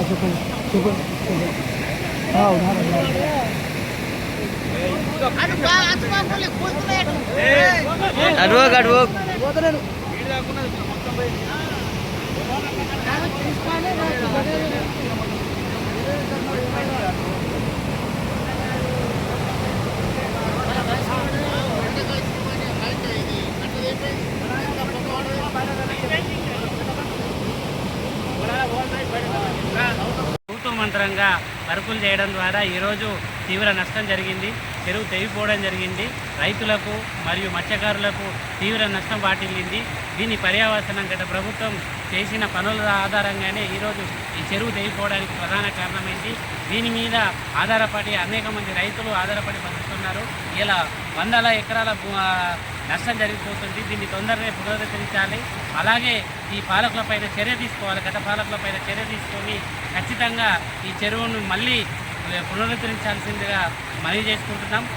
చెప్పండి చెప్పండి అడ్వోక్ అడ్వోక్ ప్రభుత్వ మంత్రంగా వర్కులు చేయడం ద్వారా ఈరోజు తీవ్ర నష్టం జరిగింది. చెరువు తెగిపోవడం జరిగింది. రైతులకు మరియు మత్స్యకారులకు తీవ్ర నష్టం వాటిల్లింది. దీని పర్యావసనం గత ప్రభుత్వం చేసిన పనుల ఆధారంగానే ఈరోజు ఈ చెరువు తెగిపోవడానికి ప్రధాన కారణమైంది. దీని మీద ఆధారపడి అనేక మంది రైతులు ఆధారపడి బతుకుతున్నారు. ఇలా వందల ఎకరాల నష్టం జరిగిపోతుంది. దీన్ని తొందరనే పునరుద్ధరించాలి. అలాగే ఈ పాలకులపైన చర్య తీసుకోవాలి. గత పాలకులపైన చర్య తీసుకొని ఖచ్చితంగా ఈ చెరువును మళ్ళీ పునరుద్ధరించాల్సిందిగా మనవి చేసుకుంటున్నాం.